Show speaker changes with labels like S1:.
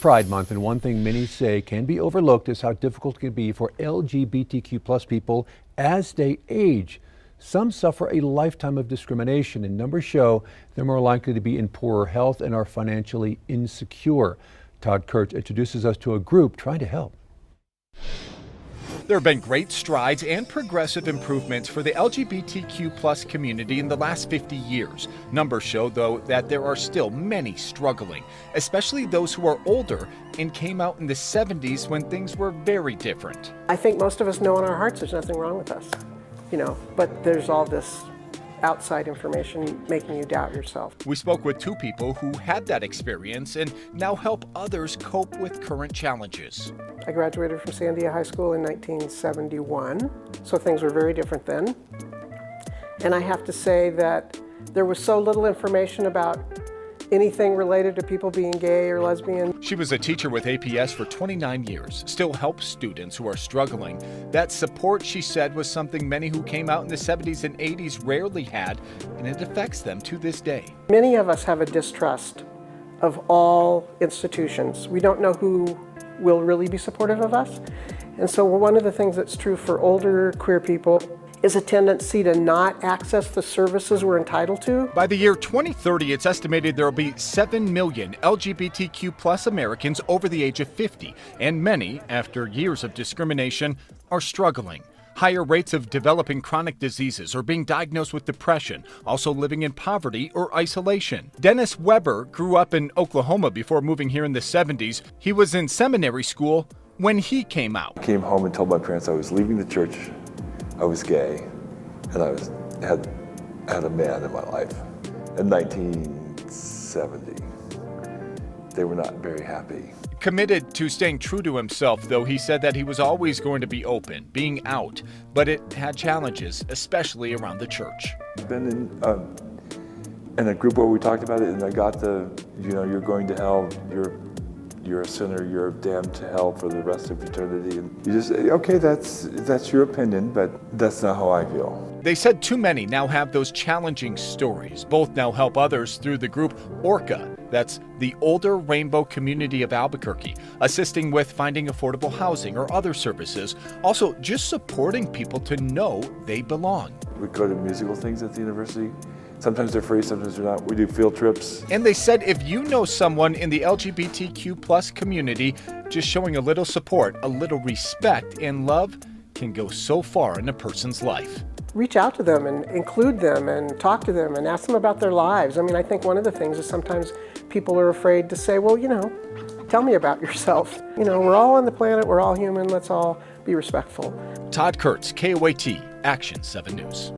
S1: Pride Month, and one thing many say can be overlooked is how difficult it can be for LGBTQ plus people as they age. Some suffer a lifetime of discrimination, and numbers show they're more likely to be in poorer health and are financially insecure. Todd Kurtz introduces us to a group trying to help.
S2: There have been great strides and progressive improvements for the LGBTQ plus community in the last 50 years. Numbers show, though, that there are still many struggling, especially those who are older and came out in the 70s when things were very different.
S3: I think most of us know in our hearts there's nothing wrong with us, but there's all this outside information making you doubt yourself.
S2: We spoke with two people who had that experience and now help others cope with current challenges.
S3: I graduated from Sandia High School in 1971, so things were very different then. And I have to say that there was so little information about anything related to people being gay or lesbian.
S2: She was a teacher with APS for 29 years, still helps students who are struggling. That support, she said, was something many who came out in the 70s and 80s rarely had, and it affects them to this day.
S3: Many of us have a distrust of all institutions. We don't know who will really be supportive of us. And so one of the things that's true for older queer people is a tendency to not access the services we're entitled to.
S2: By the year 2030, it's estimated there will be 7 million LGBTQ plus Americans over the age of 50, and many, after years of discrimination, are struggling. Higher rates of developing chronic diseases or being diagnosed with depression, also living in poverty or isolation. Dennis Weber grew up in Oklahoma before moving here in the 70s. He was in seminary school when he came out.
S4: I came home and told my parents I was leaving the church, I was gay, and I had a man in my life. In 1970, they were not very happy.
S2: Committed to staying true to himself, though, he said that he was always going to be open, being out, but it had challenges, especially around the church.
S4: Been in a group where we talked about it, and I got you're going to hell, you're a sinner, you're damned to hell for the rest of eternity. And you just say, okay, that's your opinion, but that's not how I feel.
S2: They said too many now have those challenging stories. Both now help others through the group ORCA, that's the Older Rainbow Community of Albuquerque, assisting with finding affordable housing or other services. Also, just supporting people to know they belong.
S4: We go to musical things at the university. Sometimes they're free, sometimes they're not. We do field trips.
S2: And they said if you know someone in the LGBTQ plus community, just showing a little support, a little respect and love can go so far in a person's life.
S3: Reach out to them and include them and talk to them and ask them about their lives. I mean, I think one of the things is sometimes people are afraid to say, well, tell me about yourself. We're all on the planet, we're all human, let's all be respectful.
S2: Todd Kurtz, KOAT, Action 7 News.